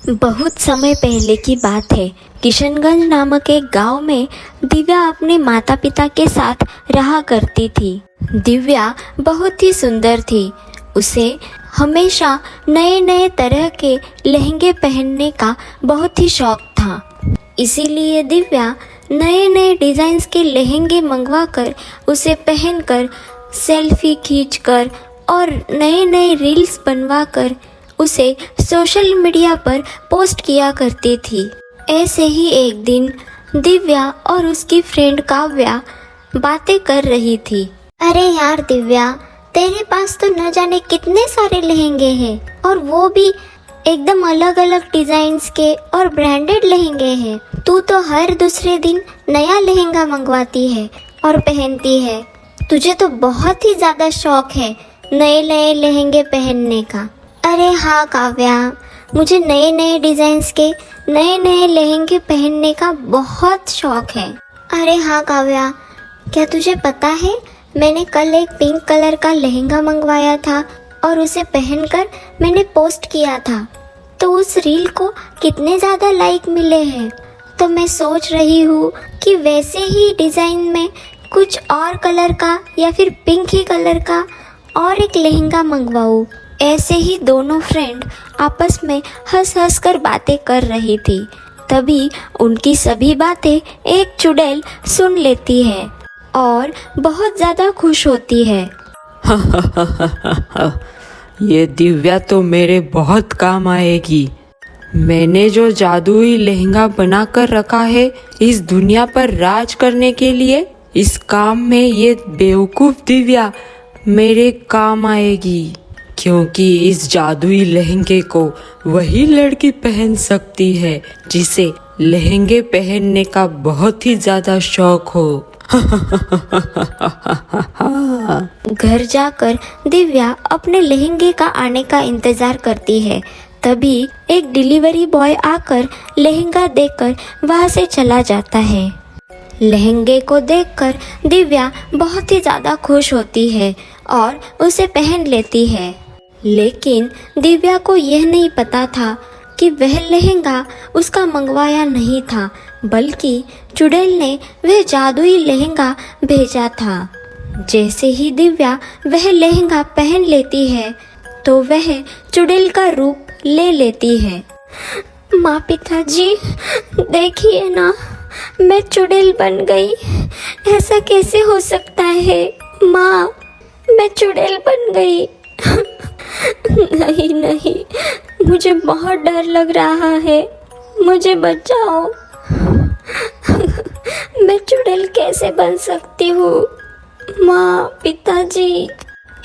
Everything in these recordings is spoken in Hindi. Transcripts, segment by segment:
बहुत समय पहले की बात है। किशनगंज नामक एक गांव में दिव्या अपने माता पिता के साथ रहा करती थी। दिव्या बहुत ही सुंदर थी। उसे हमेशा नए नए तरह के लहंगे पहनने का बहुत ही शौक था। इसीलिए दिव्या नए नए डिज़ाइंस के लहंगे मंगवाकर उसे पहनकर सेल्फी खींचकर और नए नए रील्स बनवाकर उसे सोशल मीडिया पर पोस्ट किया करती थी। ऐसे ही एक दिन दिव्या और उसकी फ्रेंड काव्या बातें कर रही थी। अरे यार दिव्या, तेरे पास तो न जाने कितने सारे लहंगे हैं और वो भी एकदम अलग अलग डिजाइन्स के और ब्रांडेड लहंगे हैं। तू तो हर दूसरे दिन नया लहंगा मंगवाती है और पहनती है। तुझे तो बहुत ही ज़्यादा शौक है नए नए लहंगे पहनने का। अरे हाँ काव्या, मुझे नए नए डिज़ाइंस के नए नए लहंगे पहनने का बहुत शौक है। अरे हाँ काव्या, क्या तुझे पता है मैंने कल एक पिंक कलर का लहंगा मंगवाया था और उसे पहनकर मैंने पोस्ट किया था, तो उस रील को कितने ज़्यादा लाइक मिले हैं। तो मैं सोच रही हूँ कि वैसे ही डिज़ाइन में कुछ और कलर का या फिर पिंक ही कलर का और एक लहंगा मंगवाऊँ। ऐसे ही दोनों फ्रेंड आपस में हंस हंस कर बातें कर रही थी। तभी उनकी सभी बातें एक चुड़ैल सुन लेती है और बहुत ज़्यादा खुश होती है। ये दिव्या तो मेरे बहुत काम आएगी। मैंने जो जादुई लहंगा बना कर रखा है इस दुनिया पर राज करने के लिए, इस काम में ये बेवकूफ दिव्या मेरे काम आएगी, क्योंकि इस जादुई लहंगे को वही लड़की पहन सकती है जिसे लहंगे पहनने का बहुत ही ज्यादा शौक हो। घर जाकर दिव्या अपने लहंगे का आने का इंतजार करती है। तभी एक डिलीवरी बॉय आकर लहंगा देकर वहां से चला जाता है। लहंगे को देखकर दिव्या बहुत ही ज़्यादा खुश होती है और उसे पहन लेती है। लेकिन दिव्या को यह नहीं पता था कि वह लहंगा उसका मंगवाया नहीं था, बल्कि चुड़ैल ने वह जादुई लहंगा भेजा था। जैसे ही दिव्या वह लहंगा पहन लेती है तो वह चुड़ैल का रूप ले लेती है। माँ पिताजी, देखिए ना, मैं चुड़ैल बन गई। ऐसा कैसे हो सकता है? माँ, मैं चुड़ैल बन गई। नहीं नहीं, मुझे बहुत डर लग रहा है, मुझे बचाओ। मैं चुड़ैल कैसे बन सकती हूँ? माँ पिताजी।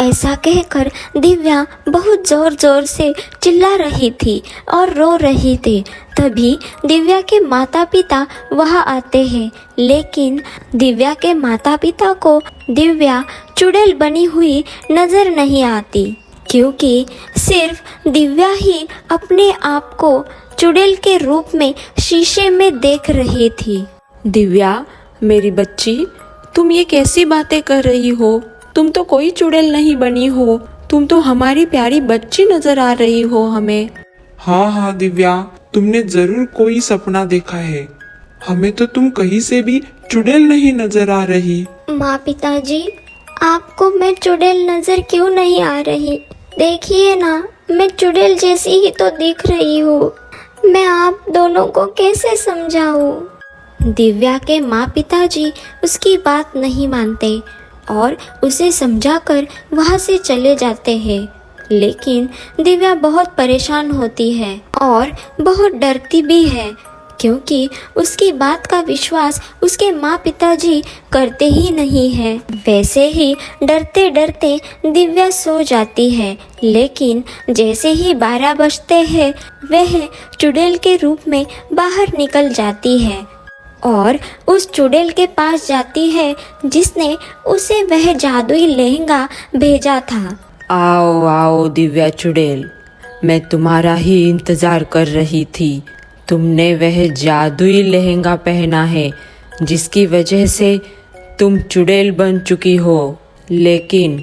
ऐसा कहकर दिव्या बहुत जोर जोर से चिल्ला रही थी और रो रही थी। तभी दिव्या के माता पिता वहाँ आते हैं, लेकिन दिव्या के माता पिता को दिव्या चुड़ैल बनी हुई नजर नहीं आती, क्योंकि सिर्फ दिव्या ही अपने आप को चुड़ैल के रूप में शीशे में देख रही थी। दिव्या मेरी बच्ची, तुम ये कैसी बातें कर रही हो? तुम तो कोई चुड़ैल नहीं बनी हो, तुम तो हमारी प्यारी बच्ची नजर आ रही हो हमें। हाँ हाँ दिव्या, तुमने जरूर कोई सपना देखा है। हमें तो तुम कहीं से भी चुड़ैल नहीं नजर आ रही। माँ पिताजी, आपको मैं चुड़ैल नजर क्यों नहीं आ रही? देखिए ना, मैं चुड़ैल जैसी ही तो दिख रही हूँ। मैं आप दोनों को कैसे समझाऊँ? दिव्या के माँ पिताजी उसकी बात नहीं मानते और उसे समझाकर वहाँ से चले जाते हैं। लेकिन दिव्या बहुत परेशान होती है और बहुत डरती भी है, क्योंकि उसकी बात का विश्वास उसके माँ पिताजी करते ही नहीं है। वैसे ही डरते डरते दिव्या सो जाती है। लेकिन जैसे ही 12 बजते हैं वह चुड़ैल के रूप में बाहर निकल जाती है और उस चुड़ैल के पास जाती है जिसने उसे वह जादुई लहंगा भेजा था। आओ आओ दिव्या चुड़ैल, मैं तुम्हारा ही इंतजार कर रही थी। तुमने वह जादुई लहंगा पहना है जिसकी वजह से तुम चुड़ैल बन चुकी हो, लेकिन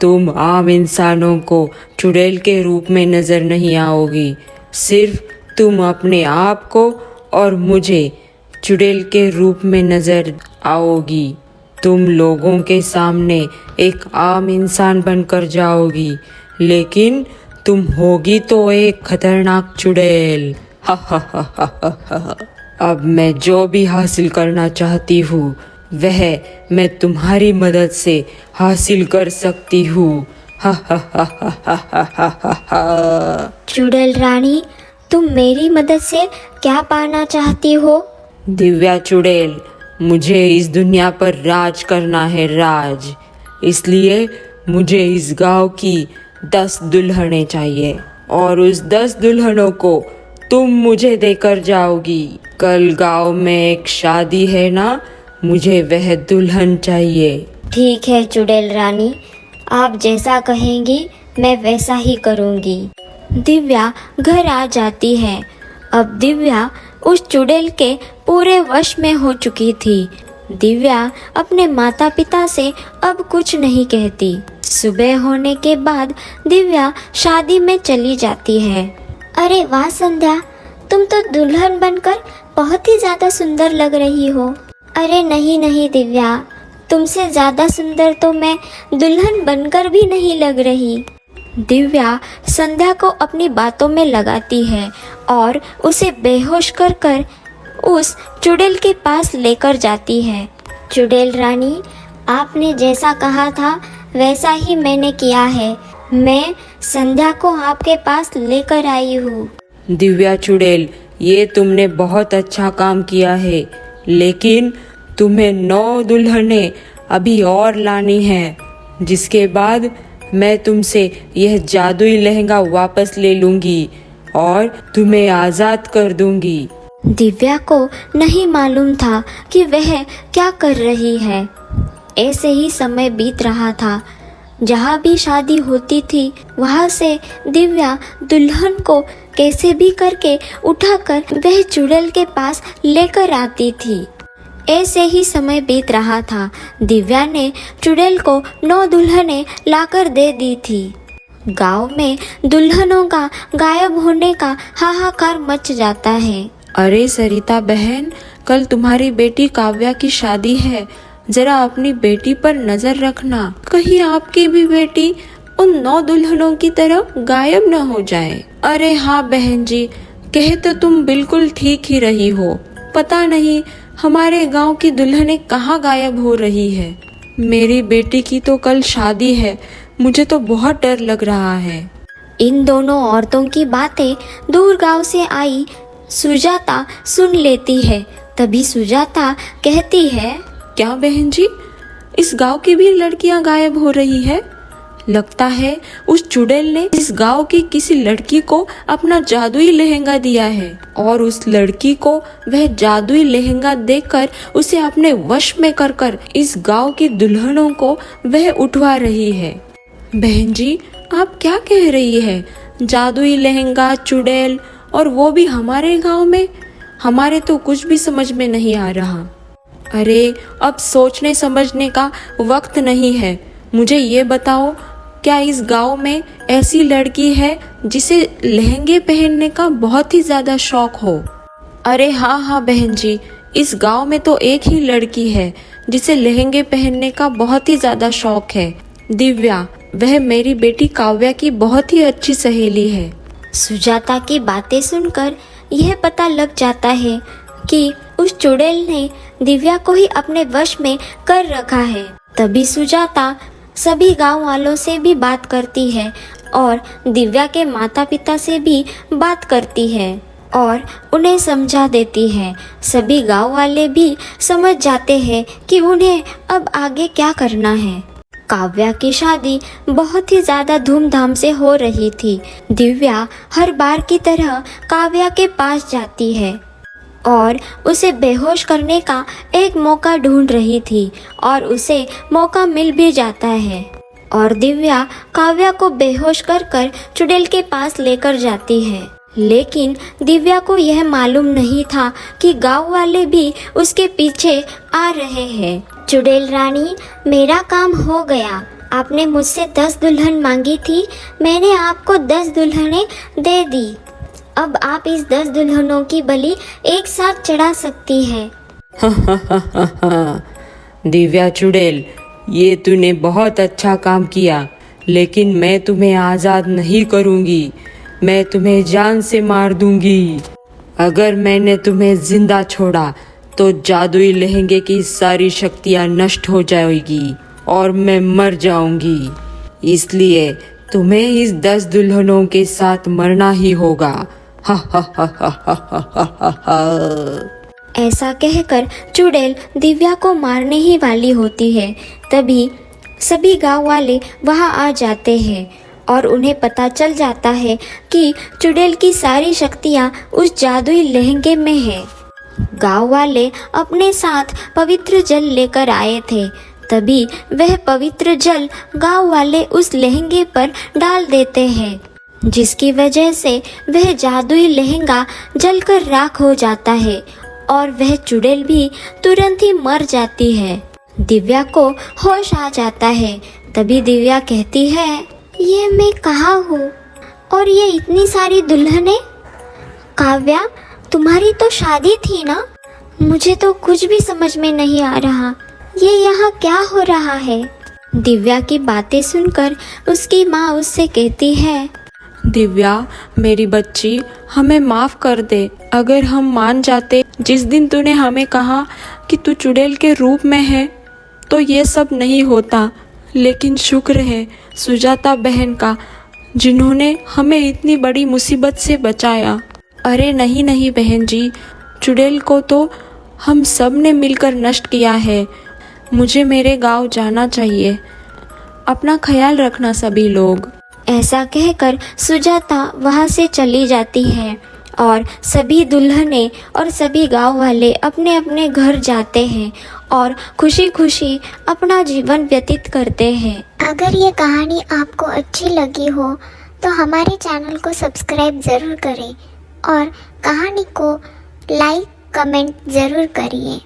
तुम आम इंसानों को चुड़ैल के रूप में नजर नहीं आओगी। सिर्फ तुम अपने आप को और मुझे चुड़ैल के रूप में नजर आओगी। तुम लोगों के सामने एक आम इंसान बनकर जाओगी, लेकिन तुम होगी तो एक खतरनाक चुड़ैल। हा हा हा हा हा हा। अब मैं जो भी हासिल करना चाहती हूँ वह मैं तुम्हारी मदद से हासिल कर सकती हूँ। हा हा हा हा हा हा हा हा। चुड़ैल रानी, तुम मेरी मदद से क्या पाना चाहती हो? दिव्या चुड़ैल, मुझे इस दुनिया पर राज करना है, राज। इसलिए मुझे इस गांव की 10 दुल्हनें चाहिए और उस 10 दुल्हनों को तुम मुझे देकर जाओगी। कल गांव में एक शादी है ना, मुझे वह दुल्हन चाहिए। ठीक है चुड़ैल रानी, आप जैसा कहेंगी मैं वैसा ही करूँगी। दिव्या घर आ जाती है। अब दिव्या उस चुड़ैल के पूरे वश में हो चुकी थी। दिव्या अपने माता पिता से अब कुछ नहीं कहती। सुबह होने के बाद दिव्या शादी में चली जाती है। अरे वाह संध्या, तुम तो दुल्हन बनकर बहुत ही ज़्यादा सुंदर लग रही हो। अरे नहीं नहीं दिव्या, तुमसे ज़्यादा सुंदर तो मैं दुल्हन बनकर भी नहीं लग रही। दिव्या संध्या को अपनी बातों में लगाती है और उसे बेहोश कर कर उस चुड़ैल के पास लेकर जाती है। चुड़ैल रानी, आपने जैसा कहा था वैसा ही मैंने किया है। मैं संध्या को आपके पास लेकर आई हूँ। दिव्या चुड़ैल, ये तुमने बहुत अच्छा काम किया है, लेकिन तुम्हें 9 दुल्हनें अभी और लानी है, जिसके बाद मैं तुमसे यह जादुई लहंगा वापस ले लूंगी और तुम्हें आज़ाद कर दूंगी। दिव्या को नहीं मालूम था कि वह क्या कर रही है। ऐसे ही समय बीत रहा था। जहाँ भी शादी होती थी वहाँ से दिव्या दुल्हन को कैसे भी करके उठाकर वह चुड़ैल के पास लेकर आती थी। ऐसे ही समय बीत रहा था। दिव्या ने चुड़ैल को 9 दुल्हनें लाकर दे दी थी। गांव में दुल्हनों का गायब होने का हाहाकार मच जाता है। अरे सरिता बहन, कल तुम्हारी बेटी काव्या की शादी है, जरा अपनी बेटी पर नजर रखना, कहीं आपकी भी बेटी उन 9 दुल्हनों की तरह गायब न हो जाए। अरे हाँ बहन जी, कहे तो तुम बिल्कुल ठीक ही रही हो। पता नहीं हमारे गांव की दुल्हनें कहाँ गायब हो रही है। मेरी बेटी की तो कल शादी है, मुझे तो बहुत डर लग रहा है। इन दोनों औरतों की बातें दूर गांव से आई सुजाता सुन लेती है। तभी सुजाता कहती है, क्या बहन जी, इस गांव की भी लड़कियां गायब हो रही है? लगता है उस चुड़ैल ने इस गांव की किसी लड़की को अपना जादुई लहंगा दिया है और उस लड़की को वह जादुई लहंगा देकर उसे अपने वश में कर इस गांव की दुल्हनों को वह उठवा रही है। बहन जी, आप क्या कह रही है? जादुई लहंगा, चुड़ैल, और वो भी हमारे गांव में? हमारे तो कुछ भी समझ में नहीं आ रहा। अरे अब सोचने समझने का वक्त नहीं है। मुझे ये बताओ, क्या इस गांव में ऐसी लड़की है जिसे लहंगे पहनने का बहुत ही ज़्यादा शौक हो? अरे हाँ बहन जी, इस गांव में तो एक ही लड़की है जिसे लहंगे पहनने का बहुत ही ज़्यादा शौक है, दिव्या। वह मेरी बेटी काव्या की बहुत ही अच्छी सहेली है। सुजाता की बातें सुनकर यह पता लग जाता है कि उस चुड़ैल ने दिव्या को ही अपने वश में कर रखा है। तभी सुजाता सभी गांव वालों से भी बात करती है और दिव्या के माता पिता से भी बात करती है और उन्हें समझा देती है। सभी गांव वाले भी समझ जाते हैं कि उन्हें अब आगे क्या करना है। काव्या की शादी बहुत ही ज़्यादा धूमधाम से हो रही थी। दिव्या हर बार की तरह काव्या के पास जाती है और उसे बेहोश करने का एक मौका ढूंढ रही थी और उसे मौका मिल भी जाता है और दिव्या काव्या को बेहोश कर चुड़ैल के पास लेकर जाती है। लेकिन दिव्या को यह मालूम नहीं था कि गांव वाले भी उसके पीछे आ रहे हैं। चुड़ैल रानी, मेरा काम हो गया। आपने मुझसे 10 दुल्हन मांगी थी, मैंने आपको 10 दुल्हनें दे दी। अब आप इस 10 दुल्हनों की बलि एक साथ चढ़ा सकती है। दिव्या चुड़ैल, ये तूने बहुत अच्छा काम किया, लेकिन मैं तुम्हें आज़ाद नहीं करूँगी। मैं तुम्हें जान से मार दूँगी। अगर मैंने तुम्हें जिंदा छोड़ा तो जादुई लहंगे की सारी शक्तियाँ नष्ट हो जाएगी और मैं मर जाऊँगी। इसलिए तुम्हें इस 10 दुल्हनों के साथ मरना ही होगा। हा हा हा हा हा हा हा हा। ऐसा कहकर चुड़ैल दिव्या को मारने ही वाली होती है। तभी सभी गांव वाले वहां आ जाते हैं और उन्हें पता चल जाता है कि चुड़ैल की सारी शक्तियां उस जादुई लहंगे में है। गांव वाले अपने साथ पवित्र जल लेकर आए थे। तभी वह पवित्र जल गांव वाले उस लहंगे पर डाल देते हैं, जिसकी वजह से वह जादुई लहंगा जलकर राख हो जाता है और वह चुड़ैल भी तुरंत ही मर जाती है। दिव्या को होश आ जाता है। तभी दिव्या कहती है, ये मैं कहाँ हूँ और ये इतनी सारी दुल्हनें? काव्या, तुम्हारी तो शादी थी ना? मुझे तो कुछ भी समझ में नहीं आ रहा। ये यहाँ क्या हो रहा है? दिव्या की बातें सुनकर उसकी माँ उससे कहती है, दिव्या मेरी बच्ची, हमें माफ़ कर दे। अगर हम मान जाते जिस दिन तूने हमें कहा कि तू चुड़ैल के रूप में है तो ये सब नहीं होता। लेकिन शुक्र है सुजाता बहन का, जिन्होंने हमें इतनी बड़ी मुसीबत से बचाया। अरे नहीं नहीं बहन जी, चुड़ैल को तो हम सब ने मिलकर नष्ट किया है। मुझे मेरे गांव जाना चाहिए। अपना ख्याल रखना सभी लोग। ऐसा कहकर सुजाता वहाँ से चली जाती है और सभी दुल्हनें और सभी गांव वाले अपने अपने घर जाते हैं और खुशी खुशी अपना जीवन व्यतीत करते हैं। अगर ये कहानी आपको अच्छी लगी हो तो हमारे चैनल को सब्सक्राइब ज़रूर करें और कहानी को लाइक कमेंट ज़रूर करिए।